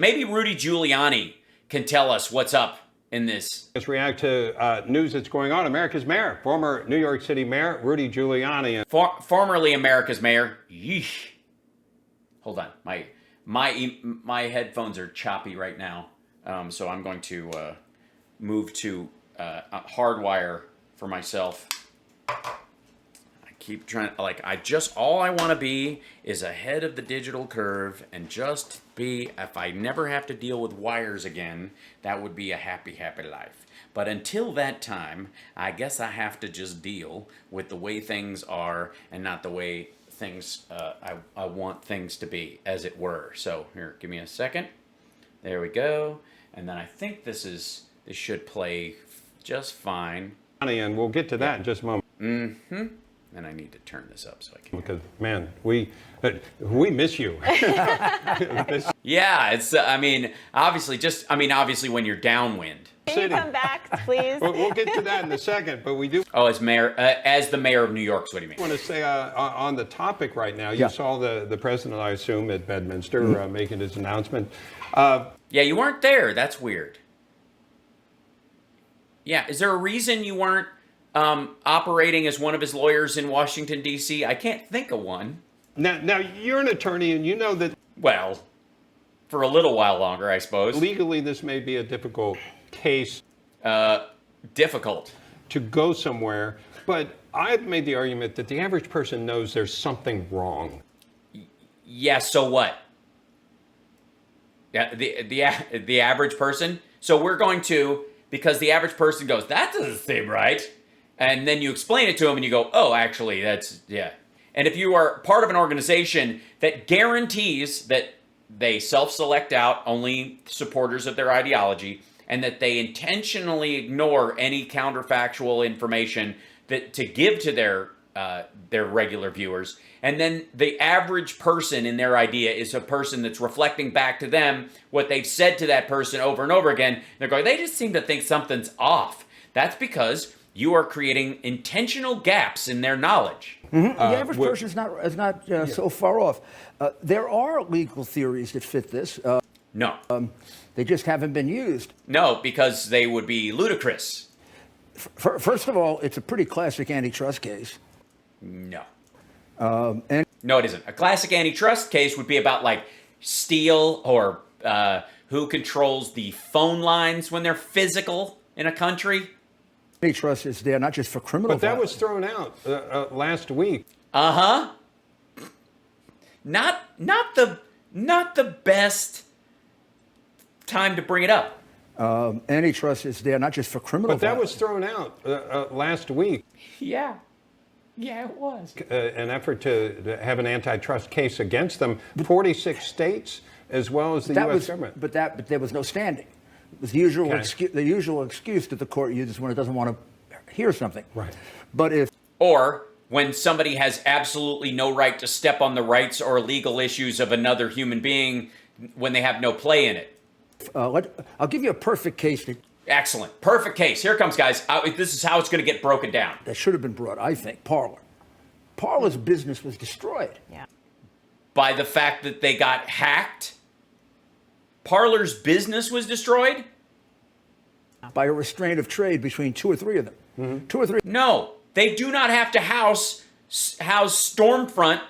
Maybe Rudy Giuliani can tell us what's up in this. Let's react to news that's going on. America's mayor, former New York City Mayor Rudy Giuliani. Formerly America's mayor. Yeesh. Hold on. My headphones are choppy right now. So I'm going to move to hardwire for myself. I keep trying, all I want to be is ahead of the digital curve and just be, if I never have to deal with wires again, that would be a happy, happy life. But until that time, I guess I have to just deal with the way things are and not the way things, I want things to be, as it were. So here, give me a second. There we go. And then I think this should play just fine. And we'll get to that in just a moment. Mm-hmm. And I need to turn this up so I can. Because, man, we miss you. Yeah, it's, obviously when you're downwind. Can you come back, please? We'll get to that in a second, but we do. Oh, as the mayor of New York, what do you mean? I want to say on the topic right now, you saw the president, I assume, at Bedminster making his announcement. Yeah, you weren't there. That's weird. Yeah, is there a reason you weren't operating as one of his lawyers in Washington, D.C.? I can't think of one. Now you're an attorney, and you know that. Well, for a little while longer, I suppose. Legally, this may be a difficult case. Difficult. To go somewhere, but I've made the argument that the average person knows there's something wrong. Yeah, so what? Yeah, the average person. So we're going to, because the average person goes, that doesn't seem right. And then you explain it to them and you go, oh, actually, that's, yeah. And if you are part of an organization that guarantees that they self-select out only supporters of their ideology and that they intentionally ignore any counterfactual information that to give to their regular viewers, and then the average person in their idea is a person that's reflecting back to them what they've said to that person over and over again. They're going, they just seem to think something's off. That's because you are creating intentional gaps in their knowledge. Mm-hmm. The average person is not so far off. There are legal theories that fit this. No. They just haven't been used. No, because they would be ludicrous. First of all, it's a pretty classic antitrust case. No. And no, it isn't. A classic antitrust case would be about like steel or who controls the phone lines when they're physical in a country. Antitrust is there not just for criminal But that violence. was thrown out last week. Uh-huh. Not the best time to bring it up. Antitrust is there not just for criminal But that violence. was thrown out last week. Yeah. Yeah, it was. An effort to have an antitrust case against them. 46 states, as well as the U.S. government. But there was no standing. It was the usual excuse that the court uses when it doesn't want to hear something. Right. But if... Or when somebody has absolutely no right to step on the rights or legal issues of another human being when they have no play in it. I'll give you a perfect case. Excellent. Perfect case. Here it comes, guys. This is how it's going to get broken down. That should have been brought, I think, Parler. Parler's business was destroyed. Yeah. By the fact that they got hacked? Parler's business was destroyed? By a restraint of trade between two or three of them. Mm-hmm. Two or three. No, they do not have to house Stormfront.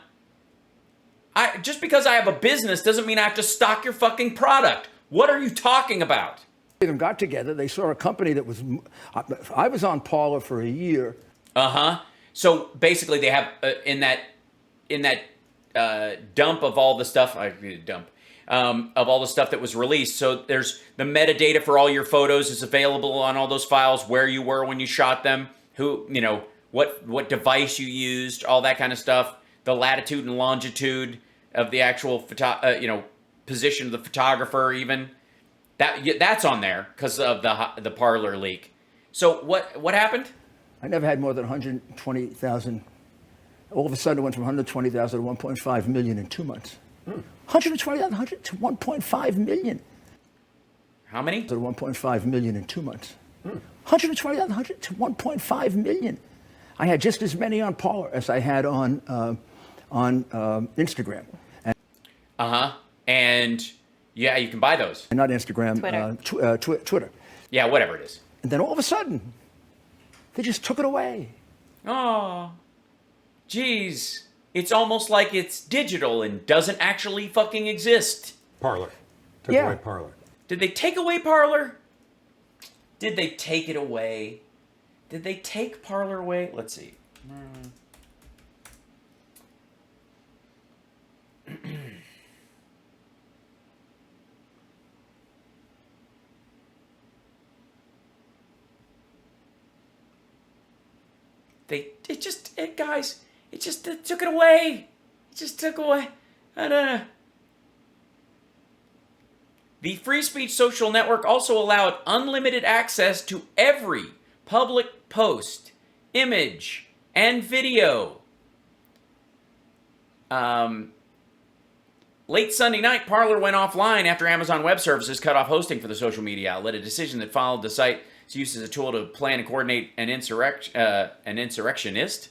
Just because I have a business doesn't mean I have to stock your fucking product. What are you talking about? They them got together. They saw a company that was... I was on Parler for a year. Uh-huh. So basically they have in that dump of all the stuff... of all the stuff that was released. So there's the metadata for all your photos is available on all those files, where you were when you shot them, who, what device you used, all that kind of stuff, the latitude and longitude of the actual position of the photographer even. That's on there because of the Parler leak. So what happened? I never had more than 120,000. All of a sudden it went from 120,000 to 1.5 million in 2 months. 120,000 to 1.5 million. How many? To 1.5 million in 2 months. 120,000 to 1.5 million. I had just as many on Parler as I had on Instagram. And Yeah, you can buy those. And not Instagram, Twitter. Twitter. Yeah, whatever it is. And then all of a sudden, they just took it away. Oh, geez. It's almost like it's digital and doesn't actually fucking exist. Parler. Took Yeah. away Parler. Did they take away Parler? Did they take it away? Did they take Parler away? Let's see. Guys, it just took it away. It just took away. I don't know. The free speech social network also allowed unlimited access to every public post, image, and video. Late Sunday night, Parler went offline after Amazon Web Services cut off hosting for the social media outlet, a decision that followed the site's use as a tool to plan and coordinate an insurrectionist.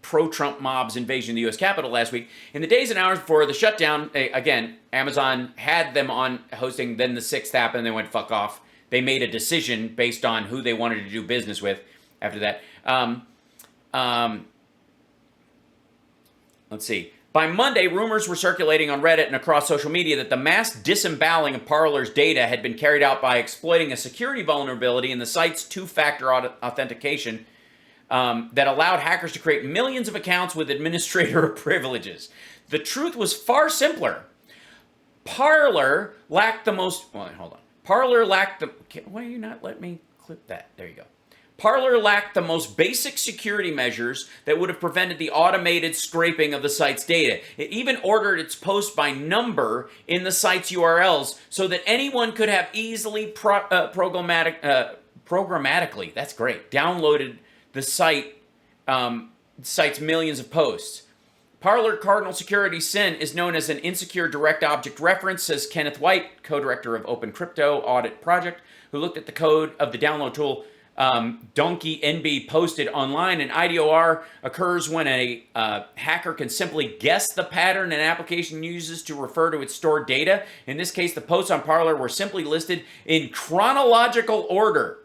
Pro-Trump mob's invasion of the U.S. Capitol last week. In the days and hours before the shutdown, again, Amazon had them on hosting, then the 6th happened, they went fuck off. They made a decision based on who they wanted to do business with after that. Let's see. By Monday, rumors were circulating on Reddit and across social media that the mass disemboweling of Parler's data had been carried out by exploiting a security vulnerability in the site's two-factor authentication that allowed hackers to create millions of accounts with administrator privileges. The truth was far simpler. Parler lacked the most... Well, hold on. Parler lacked the... Why are you not letting me clip that? There you go. Parler lacked the most basic security measures that would have prevented the automated scraping of the site's data. It even ordered its post by number in the site's URLs so that anyone could have easily programmatically, that's great, downloaded the site's millions of posts. Parler cardinal security sin is known as an insecure direct object reference, says Kenneth White, co-director of Open Crypto Audit Project, who looked at the code of the download tool Donkey NB posted online. An IDOR occurs when a hacker can simply guess the pattern an application uses to refer to its stored data. In this case, the posts on Parler were simply listed in chronological order.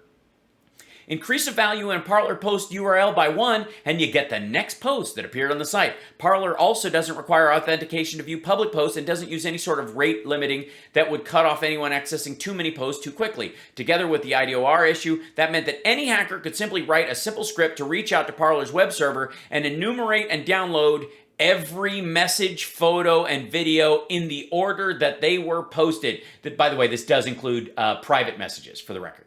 Increase the value in a Parler post URL by 1, and you get the next post that appeared on the site. Parler also doesn't require authentication to view public posts and doesn't use any sort of rate limiting that would cut off anyone accessing too many posts too quickly. Together with the IDOR issue, that meant that any hacker could simply write a simple script to reach out to Parler's web server and enumerate and download every message, photo, and video in the order that they were posted. By the way, this does include private messages, for the record.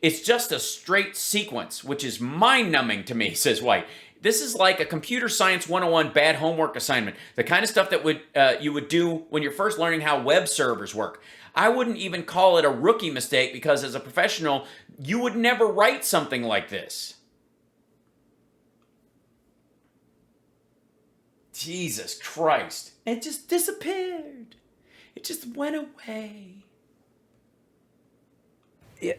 It's just a straight sequence, which is mind-numbing to me, says White. This is like a computer science 101 bad homework assignment, the kind of stuff that you would do when you're first learning how web servers work. I wouldn't even call it a rookie mistake because as a professional, you would never write something like this. Jesus Christ. It just disappeared. It just went away. I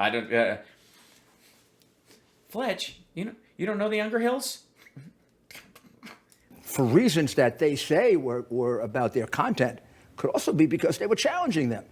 don't. Fletch, you don't know the Younger Hills? For reasons that they say were about their content, could also be because they were challenging them.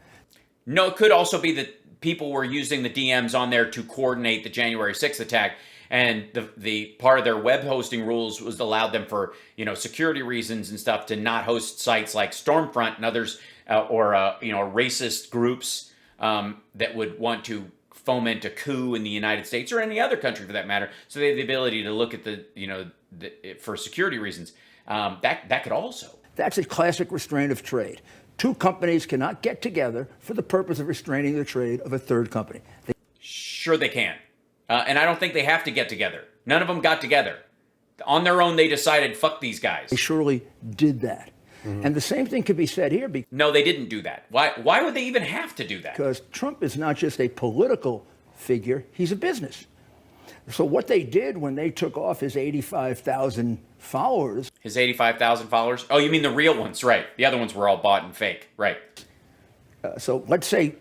No, it could also be that people were using the DMs on there to coordinate the January 6th attack. And the part of their web hosting rules was allowed them for, security reasons and stuff to not host sites like Stormfront and others or racist groups that would want to foment a coup in the United States or any other country for that matter. So they have the ability to look at for security reasons. That could also. That's a classic restraint of trade. Two companies cannot get together for the purpose of restraining the trade of a third company. Sure they can. And I don't think they have to get together. None of them got together. On their own, they decided, fuck these guys. They surely did that. Mm-hmm. And the same thing could be said here. No, they didn't do that. Why would they even have to do that? Because Trump is not just a political figure, he's a business. So what they did when they took off his 85,000 followers. His 85,000 followers? Oh, you mean the real ones, right. The other ones were all bought and fake, right. So let's say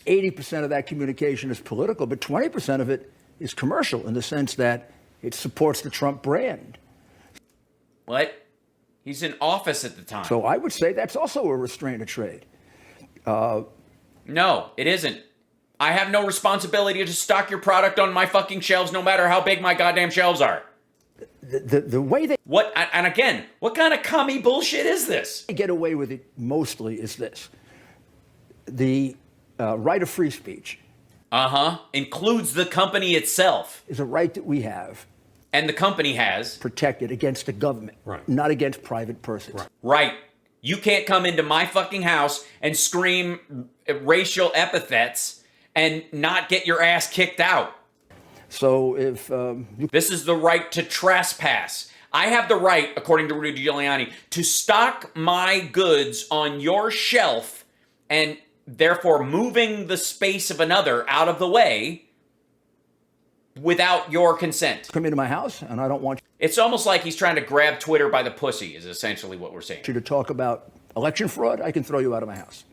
80% of that communication is political, but 20% of it is commercial in the sense that It supports the Trump brand. What? He's in office at the time. So I would say that's also a restraint of trade. No, it isn't. I have no responsibility to stock your product on my fucking shelves, no matter how big my goddamn shelves are. The way they What? And again, what kind of commie bullshit is this? get away with it mostly is this. The right of free speech Includes the company itself. is a right that we have And the company has. protected against the government, Right. not against private persons. Right. Right. You can't come into my fucking house and scream racial epithets and not get your ass kicked out. So if This is the right to trespass. I have the right, according to Rudy Giuliani, to stock my goods on your shelf and therefore moving the space of another out of the way without your consent. come into my house and I don't want It's almost like he's trying to grab Twitter by the pussy, is essentially what we're saying. you to talk about election fraud, I can throw you out of my house.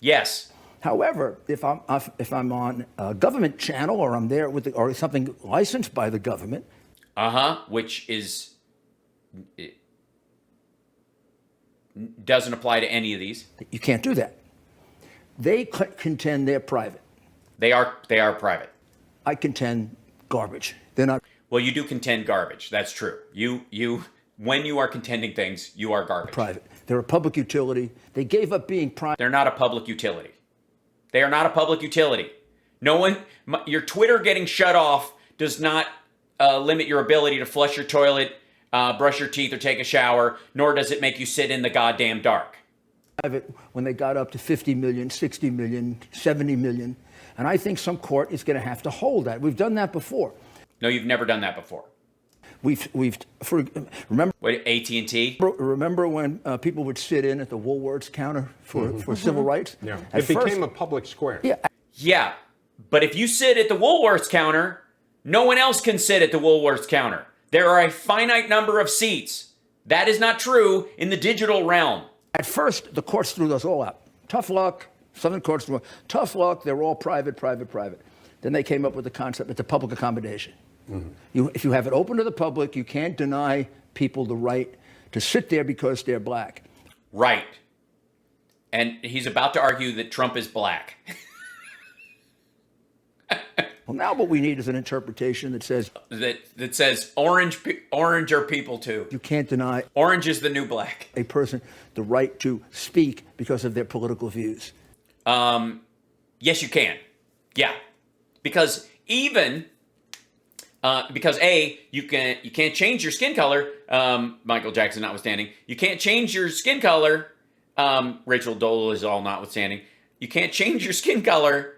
Yes. However, if I'm on a government channel or I'm there with or something licensed by the government, Which is. It doesn't apply to any of these. you can't do that. They contend they're private. They are private. I contend garbage. They're not Well, you do contend garbage. That's true. You when you are contending things, you are garbage. private. They're a public utility. They gave up being private. They're not a public utility. They are not a public utility. Your Twitter getting shut off does not limit your ability to flush your toilet, brush your teeth, or take a shower, nor does it make you sit in the goddamn dark. When they got up to 50 million, 60 million, 70 million. And I think some court is going to have to hold that. We've done that before. No, you've never done that before. Remember What, AT&T? remember when people would sit in at the Woolworths counter for civil rights? Yeah. At It became first- a public square. Yeah, Yeah, but if you sit at the Woolworths counter, no one else can sit at the Woolworths counter. There are a finite number of seats. That is not true in the digital realm. at first, the courts threw those all out. Tough luck. Southern courts threw tough luck. They're all private. Then they came up with the concept. It's a public accommodation. If you have it open to the public, you can't deny people the right to sit there because they're black. Right. And he's about to argue that Trump is black. Well, now what we need is an interpretation that says that says orange are people too. you can't deny Orange is the new black. a person the right to speak because of their political views. Yes, you can. Yeah. Because even because you can't change your skin color, Michael Jackson notwithstanding. You can't change your skin color, Rachel Dolezal notwithstanding. You can't change your skin color,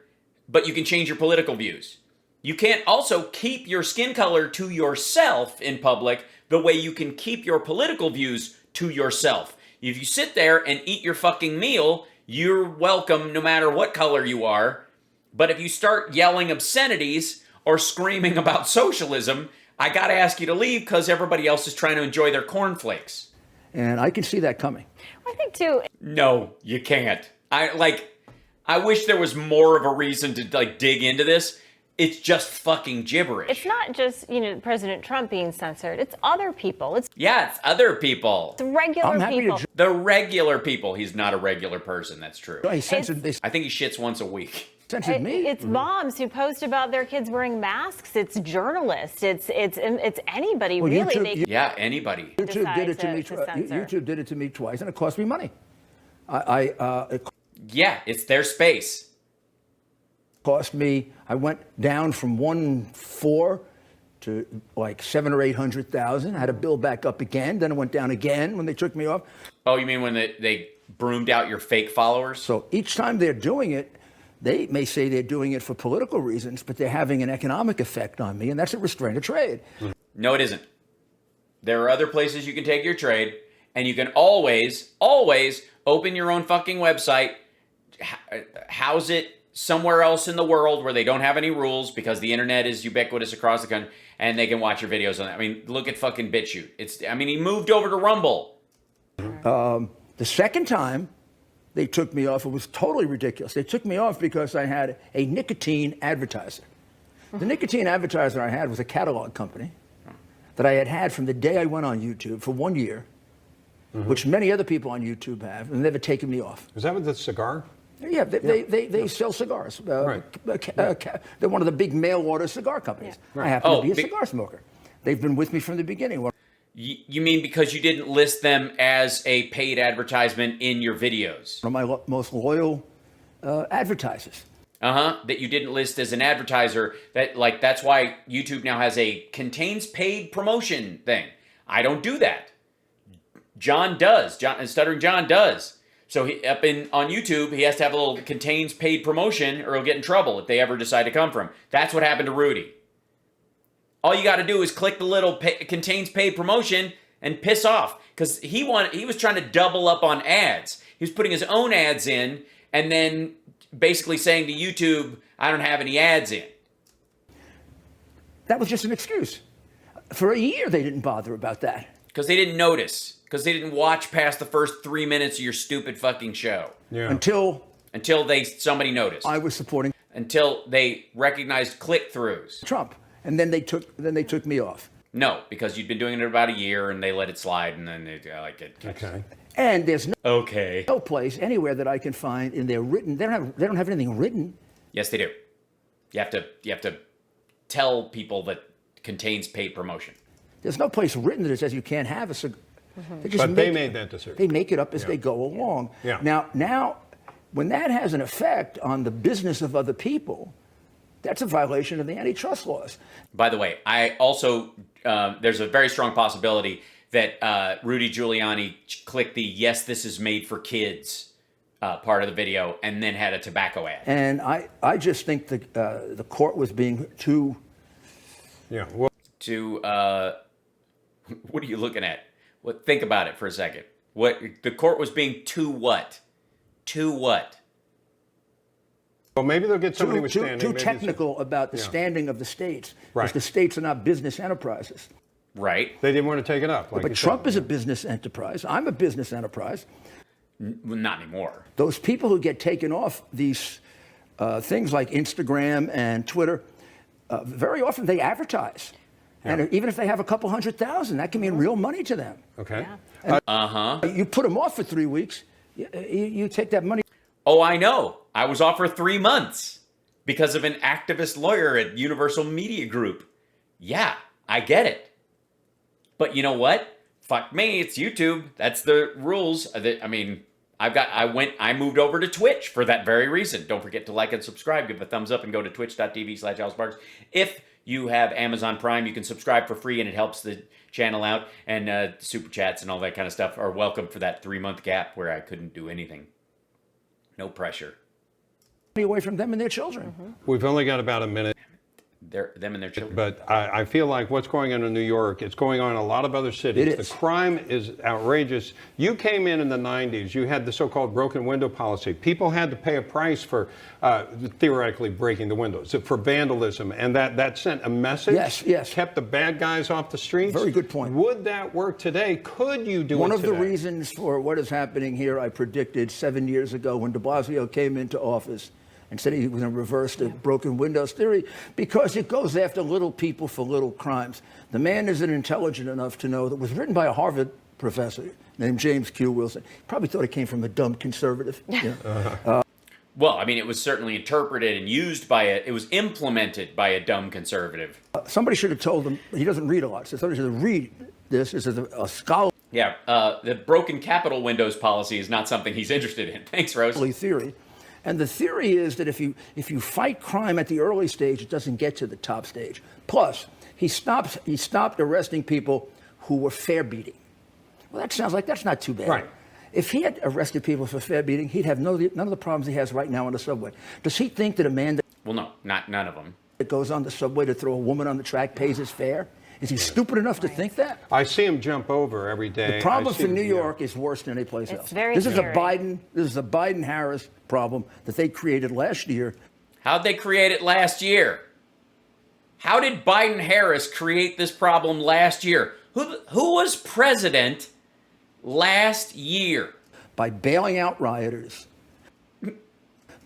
but you can change your political views. You can't also keep your skin color to yourself in public the way you can keep your political views to yourself. If you sit there and eat your fucking meal, you're welcome no matter what color you are. But if you start yelling obscenities or screaming about socialism, I gotta ask you to leave because everybody else is trying to enjoy their cornflakes. And I can see that coming. I think too. No, you can't. I wish there was more of a reason to dig into this. It's just fucking gibberish. It's not just President Trump being censored. It's other people. It's other people. regular I'm happy people. to The regular people. He's not a regular person. That's true. They censored I think he shits once a week. me. It's moms who post about their kids wearing masks. It's journalists. It's anybody Well, really. YouTube- Yeah, anybody. YouTube did it to decide me. to censor. YouTube did it to me twice, and it cost me money. It Yeah, it's their space. cost me. I went down from 1.4 to like 700,000 or 800,000. I had to build back up again. Then it went down again when they took me off. Oh, you mean when they broomed out your fake followers? So each time they're doing it, they may say they're doing it for political reasons, but they're having an economic effect on me, and that's a restraint of trade. No, it isn't. There are other places you can take your trade, and you can always open your own fucking website, house it somewhere else in the world where they don't have any rules because the internet is ubiquitous across the country, and they can watch your videos on that. I mean, look at fucking BitChute. He moved over to Rumble. The second time they took me off, it was totally ridiculous. They took me off because I had a nicotine advertiser. The nicotine advertiser I had was a catalog company. that I had from the day I went on YouTube for 1 year, which many other people on YouTube have, and never taken me off. Is that with the cigar? Yeah, they sell cigars. Right. They're one of the big mail order cigar companies. Yeah. I happen to be a cigar smoker. They've been with me from the beginning. You mean because you didn't list them as a paid advertisement in your videos? One of my most loyal advertisers. That you didn't list as an advertiser. That's why YouTube now has a contains paid promotion thing. I don't do that. John does. Stuttering John does. So on YouTube, he has to have a little contains paid promotion, or he'll get in trouble if they ever decide to come for him. That's what happened to Rudy. All you got to do is click the little contains paid promotion and piss off, because he was trying to double up on ads. He was putting his own ads in and then basically saying to YouTube, I don't have any ads in. That was just an excuse. For a year, they didn't bother about that. Because they didn't notice. Because they didn't watch past the first 3 minutes of your stupid fucking show. Yeah. Until somebody noticed. I was supporting Until they recognized click-throughs. Trump, and then they took me off. No, because you'd been doing it about a year and they let it slide, and then they Okay. And there's no place anywhere that I can find in their written. They don't have anything written. Yes, they do. You have to tell people that contains paid promotion. There's no place written that says you can't have a cigar. They made that decision. They make it up as they go along. Yeah. Now, when that has an effect on the business of other people, that's a violation of the antitrust laws. By the way, I also there's a very strong possibility that Rudy Giuliani clicked the "Yes, this is made for kids" part of the video and then had a tobacco ad. And I just think the court was being too. Yeah. Well, What are you looking at? Think about it for a second. What the court was being too what? Too what? well, maybe they'll get somebody with standing. Too maybe technical about the standing of the states. Right. Because the states are not business enterprises. Right. They didn't want to take it up. Like But Trump is a business enterprise. I'm a business enterprise. Not anymore. Those people who get taken off these things like Instagram and Twitter, very often they advertise. Yeah. And even if they have a couple 100,000, that can mean real money to them. Okay. Yeah. You put them off for 3 weeks, you take that money. Oh, I know. I was off for 3 months because of an activist lawyer at Universal Media Group. Yeah, I get it. But you know what? Fuck me, it's YouTube. That's the rules. I mean, I moved over to Twitch for that very reason. Don't forget to like and subscribe. Give a thumbs up and go to twitch.tv/AlSparks. If you have Amazon Prime, you can subscribe for free and it helps the channel out. And super chats and all that kind of stuff are welcome for that 3-month gap where I couldn't do anything. No pressure. Away from them and their children. We've only got about a minute. Them and their children. But I feel like what's going on in New York, it's going on in a lot of other cities. It is. The crime is outrageous. You came in the 90s. You had the so-called broken window policy. People had to pay a price for theoretically breaking the windows, for vandalism. And that sent a message. Yes. Kept the bad guys off the streets. Very good point. Would that work today? Could you do One it of today? the reasons for what is happening here, I predicted 7 years ago when de Blasio came into office and said he was going to reverse the broken windows theory, because it goes after little people for little crimes. The man isn't intelligent enough to know that it was written by a Harvard professor named James Q. Wilson. Probably thought it came from a dumb conservative. Well, I mean, it was certainly interpreted and used it was implemented by a dumb conservative. Somebody should have told him, he doesn't read a lot, so somebody should have read this as a scholarly Yeah, the broken capital windows policy is not something he's interested in. Thanks, Rose. theory. And the theory is that if you fight crime at the early stage, it doesn't get to the top stage. Plus, he stopped arresting people who were fare beating. Well, that sounds like that's not too bad. Right. If he had arrested people for fare beating, he'd have none of the problems he has right now on the subway. Does he think that a man Well, no, none of them. that goes on the subway to throw a woman on the track pays his fare? Is he stupid enough to think that? I see him jump over every day. The problem for New York is worse than any place else. very This is scary. This is a Biden-Harris problem that they created last year. How'd they create it last year? How did Biden-Harris create this problem last year? Who was president last year? By bailing out rioters,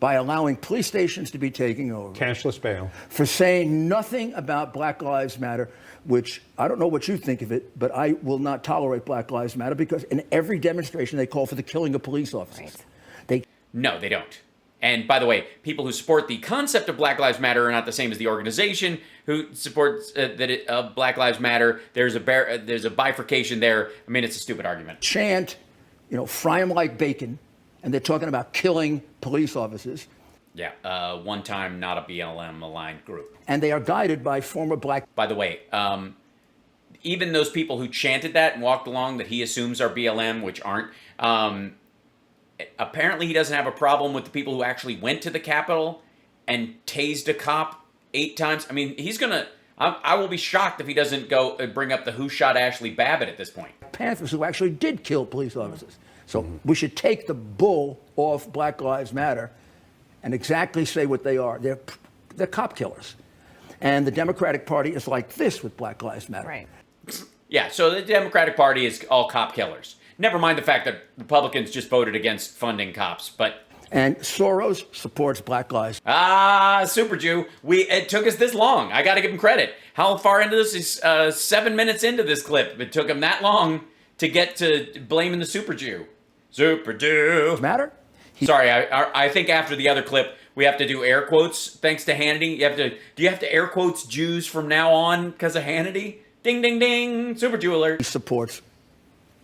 by allowing police stations to be taken over, Cashless bail. for saying nothing about Black Lives Matter, which I don't know what you think of it, but I will not tolerate Black Lives Matter because in every demonstration they call for the killing of police officers. Right. No, they don't. And by the way, people who support the concept of Black Lives Matter are not the same as the organization who supports Black Lives Matter. There's a bifurcation there. I mean, it's a stupid argument. Chant, fry them like bacon, and they're talking about killing police officers. Yeah, one time not a BLM aligned group. And they are guided by former black. By the way, even those people who chanted that and walked along that he assumes are BLM, which aren't, apparently he doesn't have a problem with the people who actually went to the Capitol and tased a cop 8 times. I mean, I will be shocked if he doesn't go bring up the who shot Ashley Babbitt at this point. Panthers who actually did kill police officers. So we should take the bull off Black Lives Matter and exactly say what they are. They're cop killers. And the Democratic Party is like this with Black Lives Matter. Right. Yeah, so the Democratic Party is all cop killers. Never mind the fact that Republicans just voted against funding cops, but... And Soros supports Black Lives. Super Jew. It took us this long. I got to give him credit. How far into this is 7 minutes into this clip? It took him that long to get to blaming the Super Jew. Super Jew. Matter? Sorry, I think after the other clip, we have to do air quotes thanks to Hannity. Do you have to air quotes Jews from now on because of Hannity? Ding, ding, ding. Super Jew alert. He supports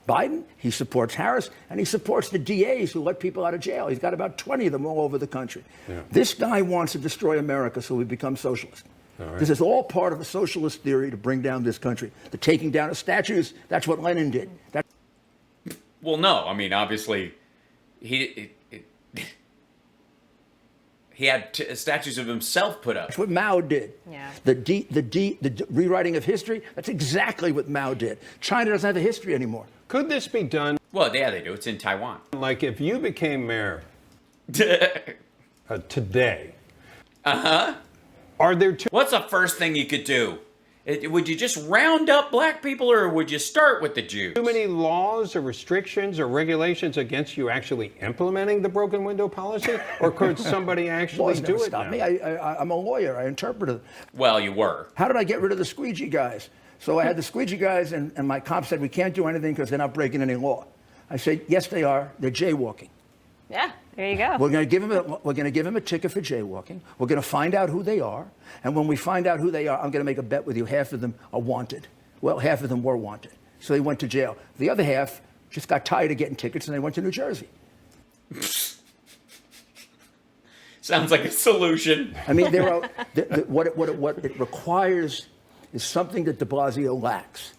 Biden, he supports Harris, and he supports the DAs who let people out of jail. He's got about 20 of them all over the country. Yeah. This guy wants to destroy America so we become socialist. Right. This is all part of a socialist theory to bring down this country. The taking down of statues, that's what Lenin did. Well, no. I mean, obviously, he had statues of himself put up. That's what Mao did. Yeah. The rewriting of history, that's exactly what Mao did. China doesn't have a history anymore. Could this be done? Well, yeah, they do. It's in Taiwan. Like if you became mayor today. Are there two? What's the first thing you could do? Would you just round up black people, or would you start with the Jews? Too many laws or restrictions or regulations against you actually implementing the broken window policy? Or could somebody actually do it stop now? me. I'm a lawyer. I interpreted. Well, you were. How did I get rid of the squeegee guys? So I had the squeegee guys, and my cop said, we can't do anything because they're not breaking any law. I said, yes, they are. They're jaywalking. Yeah, there you go. We're going to give them a ticket for jaywalking. We're going to find out who they are. And when we find out who they are, I'm going to make a bet with you. Half of them are wanted. Well, half of them were wanted. So they went to jail. The other half just got tired of getting tickets, and they went to New Jersey. Sounds like a solution. I mean, what it requires is something that de Blasio lacks.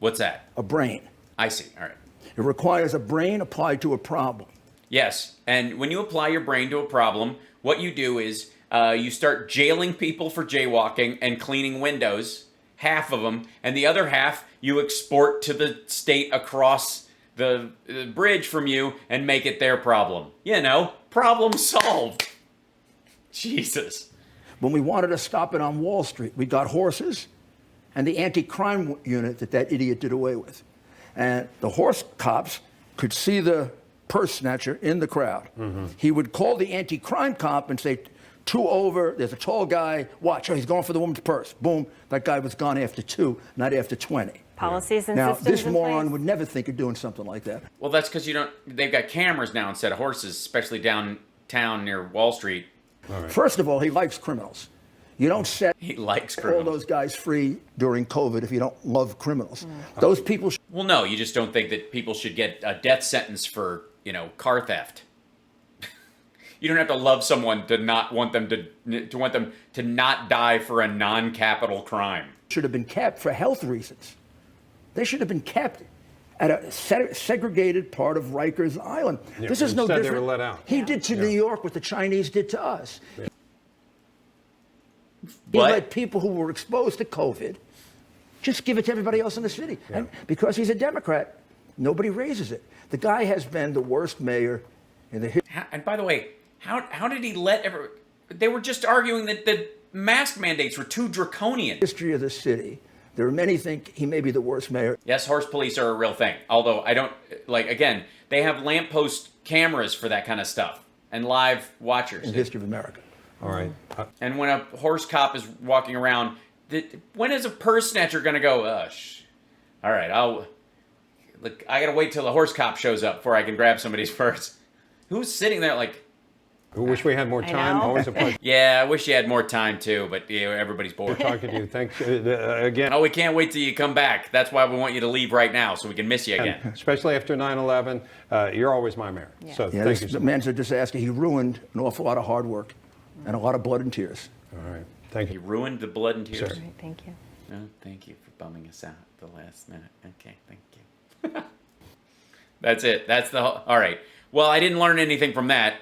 What's that? A brain. I see. All right. It requires a brain applied to a problem. Yes, and when you apply your brain to a problem, what you do is you start jailing people for jaywalking and cleaning windows, half of them, and the other half you export to the state across the bridge from you and make it their problem. You know, problem solved. Jesus. When we wanted to stop it on Wall Street, we got horses and the anti-crime unit that idiot did away with. And the horse cops could see the purse snatcher in the crowd. Mm-hmm. He would call the anti-crime cop and say, 2 over, there's a tall guy, watch, oh, he's going for the woman's purse. Boom, that guy was gone after 2, not after 20. Policies and now, systems this moron would never think of doing something like that. Well, that's because they've got cameras now instead of horses, especially downtown near Wall Street. Right. First of all, he likes criminals. You don't set he likes criminals. all those guys free during COVID if you don't love criminals. Those people... Well, no, you just don't think that people should get a death sentence for, car theft. You don't have to love someone to not want them to not die for a non-capital crime. Should have been kept for health reasons. They should have been kept at a segregated part of Rikers Island. Yeah, this is no different. They were let out. He did to New York what the Chinese did to us. Yeah. He let people who were exposed to COVID just give it to everybody else in the city. Yeah. And because he's a Democrat, nobody raises it. The guy has been the worst mayor in the history. And by the way, how did he let they were just arguing that the mask mandates were too draconian. History of the city. There are many think he may be the worst mayor. Yes, horse police are a real thing. Although I don't, again, they have lamppost cameras for that kind of stuff and live watchers. In the history of America. All right. And when a horse cop is walking around When is a purse snatcher going to go, all right, I got to wait till the horse cop shows up before I can grab somebody's purse. Who's sitting there like, We wish we had more I time. know. Always a pleasure yeah, I wish you had more time too, but everybody's bored. talking to you. Thanks again. Oh, we can't wait till you come back. That's why we want you to leave right now so we can miss you again. Especially after 9/11, you're always my mayor. Yeah. So Yeah, thank this you. man's a disaster. He ruined an awful lot of hard work and a lot of blood and tears. All right. Thank You you. ruined the blood and tears. Sir. All right, thank you. Oh, thank you for bumming us out at the last minute. Okay, thank you. That's it. That's the whole. All right. Well, I didn't learn anything from that.